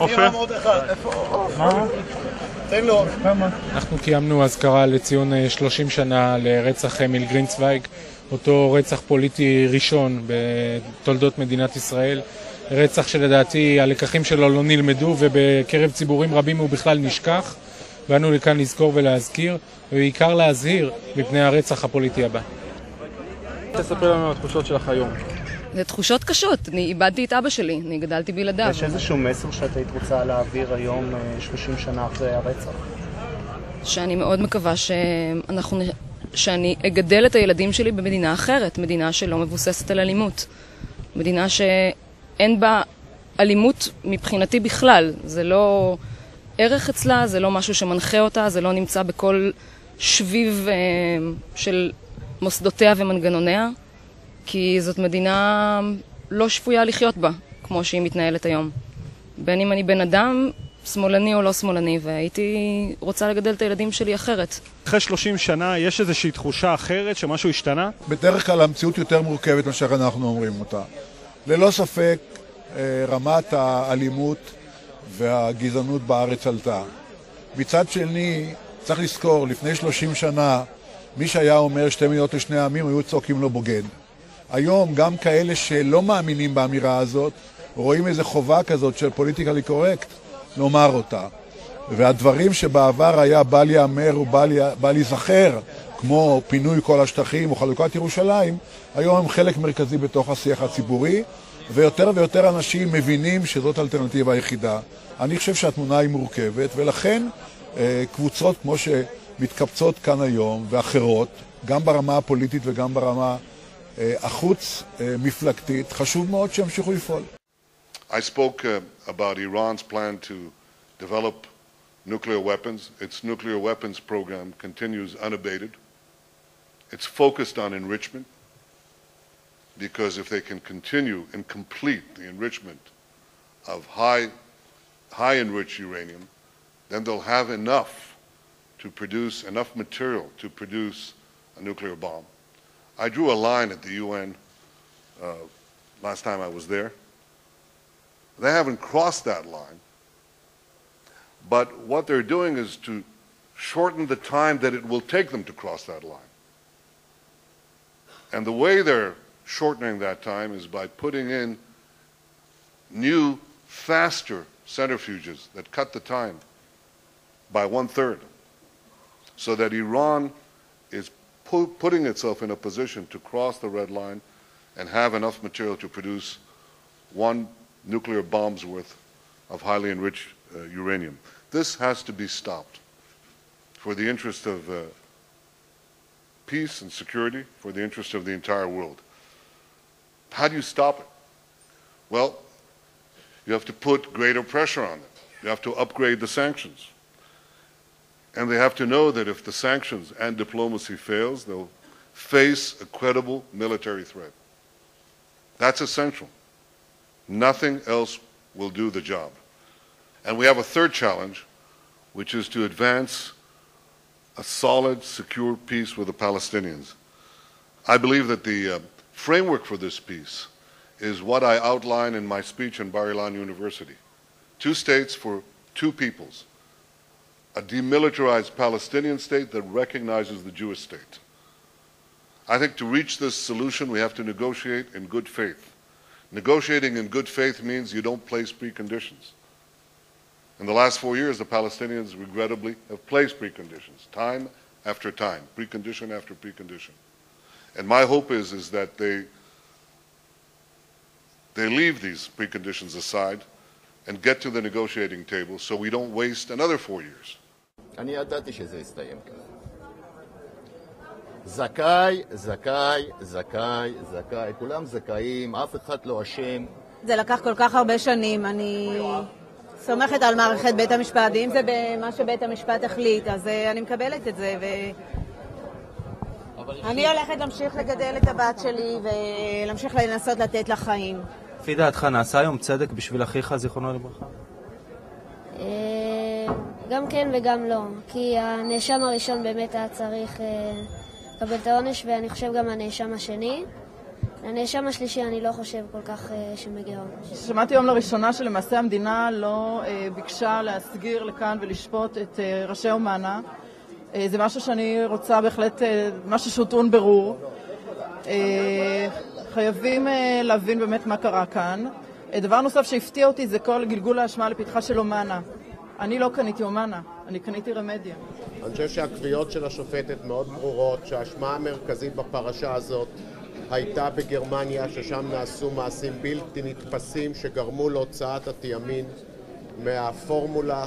עופר? מה? תן לו. אנחנו קיימנו אזכרה לציון 30 שנה לרצח אמיל גרינצוויג, אותו רצח פוליטי ראשון בתולדות מדינת ישראל, רצח שלדעתי הלקחים שלו לא נלמדו ובקרב ציבורים רבים הוא בכלל נשכח. באנו לכאן לזכור ולהזכיר ובעיקר להזהיר מפני הרצח הפוליטי הבא. תספר לנו על התחושות שלך היום. זה תחושות קשות, אני איבדתי את אבא שלי, אני גדלתי בלעדיו. יש איזשהו מסר שאת היית רוצה להעביר היום 30 שנה אחרי הרצח? שאני מאוד מקווה שאני אגדל את הילדים שלי במדינה אחרת, מדינה שלא מבוססת על אלימות. מדינה שאין בה אלימות מבחינתי בכלל. זה לא ערך אצלה, זה לא משהו שמנחה אותה, זה לא נמצא בכל שביב של מוסדותיה ומנגנוניה, כי זאת מדינה לא שפויה לחיות בה, כמו שהיא מתנהלת היום. בין אם אני בן אדם, שמאלני או לא שמאלני, והייתי רוצה לגדל את הילדים שלי אחרת. אחרי 30 שנה יש איזושהי תחושה אחרת שמשהו השתנה? בדרך כלל המציאות יותר מורכבת מה שאנחנו אומרים אותה. ללא ספק רמת האלימות והגזענות בארץ עלתה. מצד שני, צריך לזכור, לפני 30 שנה, מי שהיה אומר שתי מדינות לשני העמים היו צועקים לו בוגד. היום גם כאלה שלא מאמינים באמירה הזאת, רואים איזו חובה כזאת של פוליטיקלי קורקט, לומר אותה. והדברים שבעבר היה בל יאמר ובל ייזכר, כמו פינוי כל השטחים או חלוקת ירושלים, היום הם חלק מרכזי בתוך השיח הציבורי, ויותר ויותר אנשים מבינים שזאת האלטרנטיבה היחידה. אני חושב שהתמונה היא מורכבת, ולכן קבוצות כמו שמתקבצות כאן היום ואחרות, גם ברמה הפוליטית וגם ברמה החוץ מפלגתית, חשוב מאוד שימשיכו לפעול. I spoke about Iran's plan to develop nuclear weapons. Its nuclear weapons program continues unabated. It's focused on enrichment, because if they can continue and complete the enrichment of high enriched uranium, then they'll have enough to produce enough material to produce a nuclear bomb. I drew a line at the UN last time I was there. They haven't crossed that line, but what they're doing is to shorten the time that it will take them to cross that line. And the way they're shortening that time is by putting in new, faster centrifuges that cut the time by 1/3, so that Iran is putting itself in a position to cross the red line and have enough material to produce one nuclear bomb's worth of highly enriched uranium. This has to be stopped for the interest of peace and security, for the interest of the entire world. How do you stop it? Well, you have to put greater pressure on them. You have to upgrade the sanctions. And they have to know that if the sanctions and diplomacy fails, they'll face a credible military threat. That's essential. Nothing else will do the job. And we have a third challenge, which is to advance a solid, secure peace with the Palestinians. I believe that the framework for this peace is what I outline in my speech in Bar-Ilan University. 2 states for 2 peoples. A demilitarized Palestinian state that recognizes the Jewish state. I think to reach this solution, we have to negotiate in good faith. Negotiating in good faith means you don't place preconditions. In the last 4 years, the Palestinians regrettably have placed preconditions, time after time, precondition after precondition. And my hope is that they leave these preconditions aside and get to the negotiating table so we don't waste another 4 years. אני ידעתי שזה יסתיים ככה. זכאי, זכאי, זכאי, זכאי, כולם זכאים, אף אחד לא אשם. זה לקח כל כך הרבה שנים, אני סומכת על מערכת בית המשפט, אם זה במה שבית המשפט החליט, אז אני מקבלת את זה, אני הולכת להמשיך לגדל את הבת שלי ולהמשיך לנסות לתת לה חיים. לפי דעתך נעשה היום צדק בשביל אחיך, זיכרונו לברכה? גם כן וגם לא, כי הנאשם הראשון באמת היה צריך לקבל את העונש, ואני חושב גם הנאשם השני, לנאשם השלישי אני לא חושב כל כך שמגיע עונש. שמעתי היום לראשונה שלמעשה המדינה לא ביקשה להסגיר לכאן ולשפוט את ראשי אומנה. זה משהו שאני רוצה בהחלט, משהו שהוא טעון ברור. חייבים להבין באמת מה קרה כאן. דבר נוסף שהפתיע אותי זה כל גלגול האשמה לפתחה של אומנה. אני לא קניתי אומנה, אני קניתי רמדיה. אני חושב שהקביעות של השופטת מאוד ברורות, שהאשמה המרכזית בפרשה הזאת הייתה בגרמניה, ששם נעשו מעשים בלתי נתפסים שגרמו להוצאת התיאמין מהפורמולה.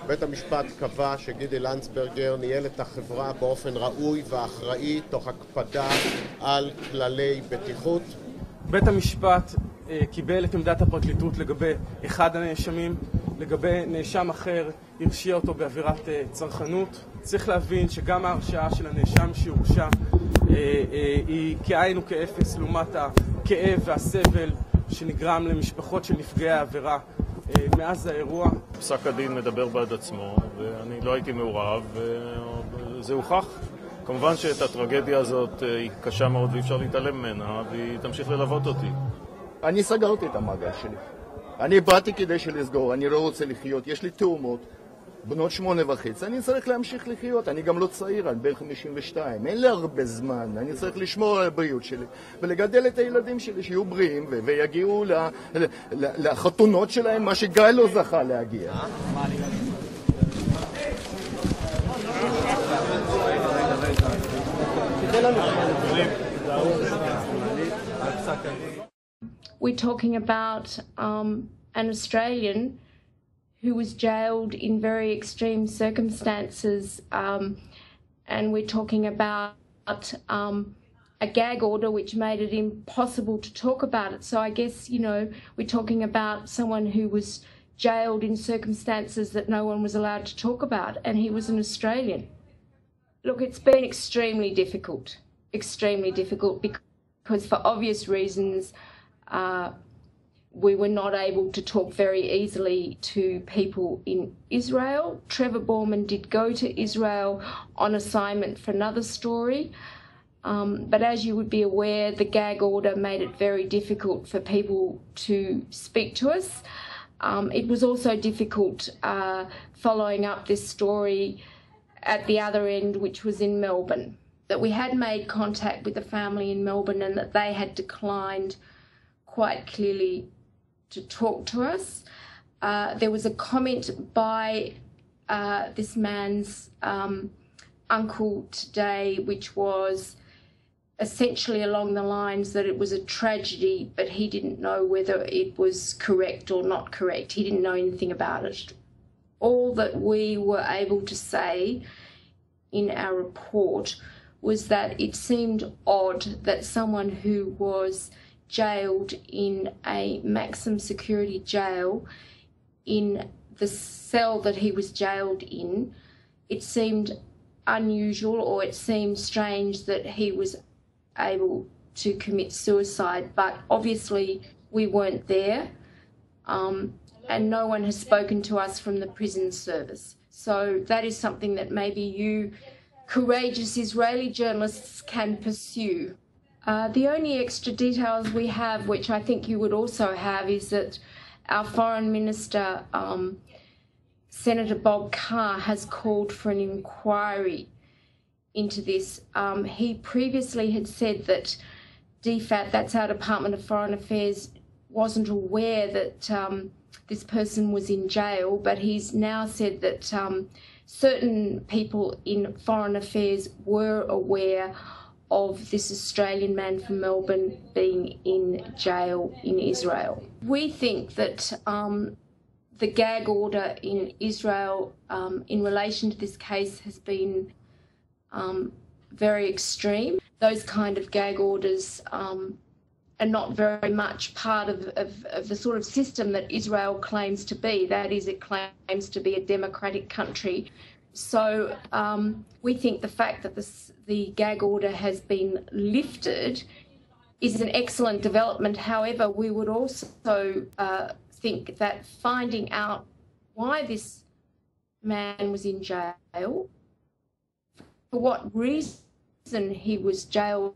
בית המשפט קבע שגידי לנדסברגר ניהל את החברה באופן ראוי ואחראי תוך הקפדה על כללי בטיחות. בית המשפט קיבל את עמדת הפרקליטות לגבי אחד הנאשמים, לגבי נאשם אחר הרשיע אותו בעבירת צרכנות. צריך להבין שגם ההרשעה של הנאשם שהורשע היא כאין וכאפס לעומת הכאב והסבל שנגרם למשפחות של נפגעי העבירה מאז האירוע. פסק הדין מדבר בעד עצמו, ואני לא הייתי מעורב, וזה הוכח. כמובן שאת הטרגדיה הזאת היא קשה מאוד ואי אפשר להתעלם ממנה, והיא תמשיך ללוות אותי. אני סגרתי את המעגל שלי. אני באתי כדי לסגור, אני לא רוצה לחיות. יש לי תאומות, בנות 8.5, אני צריך להמשיך לחיות. אני גם לא צעיר, אני בן 52. אין לי הרבה זמן, אני צריך לשמור על הבריאות שלי ולגדל את הילדים שלי שיהיו בריאים ויגיעו לחתונות שלהם, מה שגיא לא זכה להגיע. We're talking about an Australian who was jailed in very extreme circumstances, and we're talking about a gag order which made it impossible to talk about it. So I guess, you know, we're talking about someone who was jailed in circumstances that no one was allowed to talk about, and he was an Australian. Look, it's been extremely difficult because for obvious reasons we were not able to talk very easily to people in Israel. Trevor Borman did go to Israel on assignment for another story, but as you would be aware, the gag order made it very difficult for people to speak to us. It was also difficult following up this story at the other end, which was in Melbourne, that we had made contact with the family in Melbourne and that they had declined quite clearly to talk to us. There was a comment by this man's uncle today, which was essentially along the lines that it was a tragedy, but he didn't know whether it was correct or not correct. He didn't know anything about it. All that we were able to say in our report was that it seemed odd that someone who was jailed in a maximum security jail in the cell that he was jailed in, it seemed unusual, or it seemed strange that he was able to commit suicide, but obviously we weren't there, and no one has spoken to us from the prison service. So that is something that maybe you courageous Israeli journalists can pursue. The only extra details we have, which I think you would also have, is that our Foreign Minister, Senator Bob Carr, has called for an inquiry into this. He previously had said that DFAT, that's our Department of Foreign Affairs, wasn't aware that this person was in jail, but he's now said that certain people in Foreign Affairs were aware of this Australian man from Melbourne being in jail in Israel. We think that the gag order in Israel in relation to this case has been very extreme. Those kind of gag orders are not very much part of the sort of system that Israel claims to be. That is, it claims to be a democratic country. So we think the fact that the gag order has been lifted is an excellent development. However, we would also think that finding out why this man was in jail, for what reason he was jailed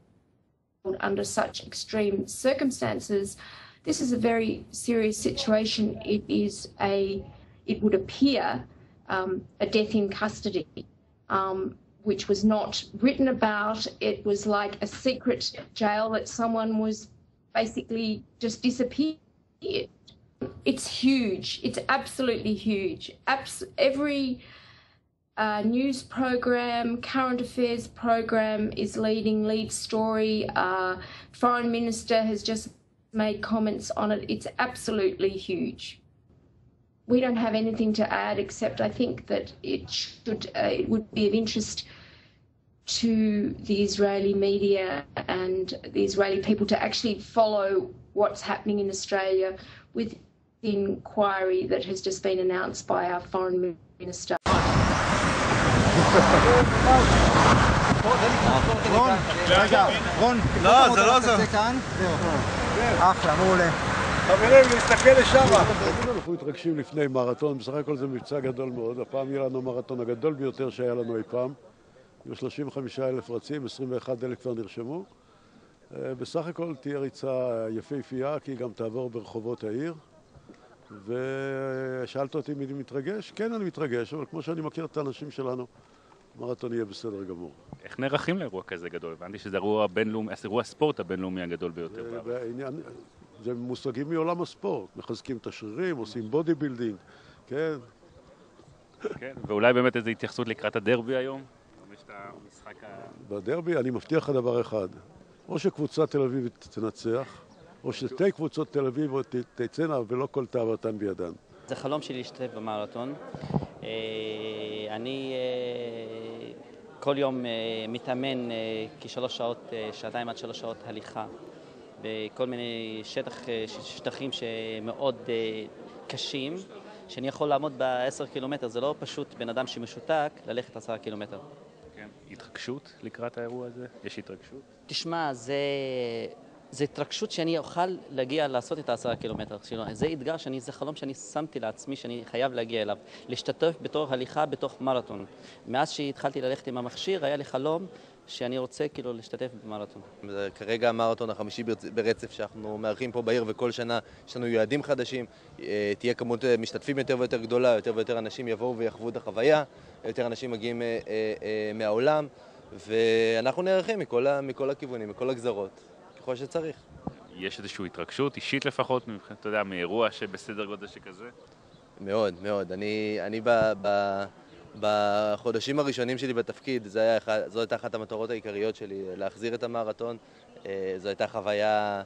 under such extreme circumstances. This is a very serious situation. It would appear a death in custody, which was not written about. It was like a secret jail that someone was basically just disappeared. It's huge. It's absolutely huge. Every news program, current affairs program is lead story. Foreign Minister has just made comments on it. It's absolutely huge. We don't have anything to add except I think that it would be of interest to the Israeli media and the Israeli people to actually follow what's happening in Australia with the inquiry that has just been announced by our Foreign Minister. רון, לא, זה לא זה. אחלה, מעולה. חברים, להסתכל לשם. אנחנו מתרגשים לפני מרתון, בסך הכל זה מבצע גדול מאוד. הפעם יהיה לנו מרתון הגדול ביותר שהיה לנו אי פעם. יהיו 35,000 רצים, 21,000 כבר נרשמו. בסך הכל תהיה ריצה יפהפייה, כי היא גם תעבור ברחובות העיר. ושאלת אותי מי מתרגש? כן, אני מתרגש, אבל כמו שאני מכיר את האנשים שלנו, מרתון יהיה בסדר גמור. איך נערכים לאירוע כזה גדול? הבנתי שזה אירוע הספורט הבינלאומי הגדול ביותר. זה מושגים מעולם הספורט. מחזקים את השרירים, עושים בודי בילדינג, כן. כן, ואולי באמת איזו התייחסות לקראת הדרבי היום? בדרבי אני מבטיח לך דבר אחד. או שקבוצת תל אביב תנצח, או שתי קבוצות תל אביב תצאנה ולא כל תאוותן בידן. זה חלום שלי להשתתף במרתון. אני כל יום מתאמן כשלוש שעות, שעתיים עד 3 שעות הליכה בכל מיני שטחים שמאוד קשים, שאני יכול לעמוד ב10 קילומטר. זה לא פשוט בן אדם שמשותק ללכת 10 קילומטר. כן. התרגשות לקראת האירוע הזה? יש התרגשות? תשמע, זה התרגשות שאני אוכל להגיע לעשות את 10 קילומטר. זה אתגר, זה חלום שאני שמתי לעצמי, שאני חייב להגיע אליו. להשתתף בתור הליכה בתוך מרתון. מאז שהתחלתי ללכת עם המכשיר, היה לי חלום שאני רוצה להשתתף במרתון. זה כרגע המרתון החמישי ברצף שאנחנו מארחים פה בעיר, וכל שנה יש לנו יעדים חדשים. תהיה כמות משתתפים יותר ויותר גדולה, יותר ויותר אנשים יבואו ויחוו את החוויה, יותר אנשים מגיעים מהעולם, ואנחנו נערכים מכל הכיוונים, מכל הגזרות. ככל שצריך. יש איזושהי התרגשות, אישית לפחות, אתה יודע, מאירוע שבסדר גודל שכזה? מאוד, מאוד. אני בחודשים הראשונים שלי בתפקיד, זו הייתה אחת המטרות העיקריות שלי, להחזיר את המרתון. זו הייתה חוויה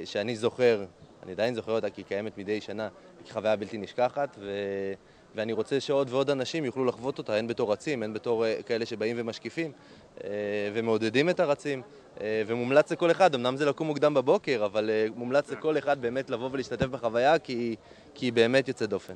שאני זוכר, אני עדיין זוכר אותה כי היא קיימת מדי שנה, היא חוויה בלתי נשכחת, ואני רוצה שעוד ועוד אנשים יוכלו לחוות אותה, הן בתור רצים, הן בתור כאלה שבאים ומשקיפים ומעודדים את הרצים, ומומלץ לכל אחד, אמנם זה לקום מוקדם בבוקר, אבל מומלץ לכל אחד באמת לבוא ולהשתתף בחוויה, כי היא באמת יוצאת דופן.